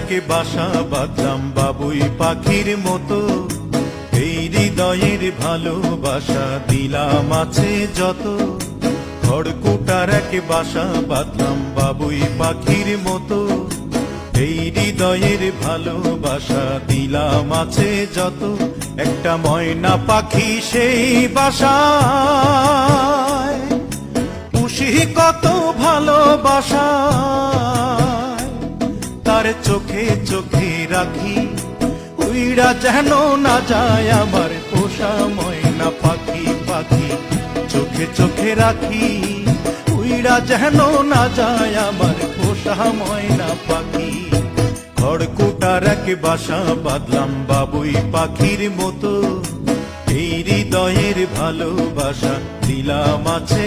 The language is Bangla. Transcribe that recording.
একে বাসা বাঁধলাম বাবুই পাখির মতো, এই হৃদয়ের ভালোবাসা দিলাম আছে যত। খড়কুটার একে বাসা বাঁধলাম বাবুই পাখির মতো, এই হৃদয়ের ভালোবাসা দিলাম আছে যত। একটা ময়না পাখি সেই বাসায়, খুশি কত ভালোবাসা, তার চোখে চোখে রাখি, উইড়া যেন না যায় আমার পোষা ময়না পাখি। পাখি চোখে চোখে রাখি, উইড়া যেন না যায় আমার পোষা ময়না পাখি। খড়কুটার এক বাসা বাঁধলাম বাবুই পাখির মতো, এই হৃদয়ের ভালোবাসা দিলাম আছে।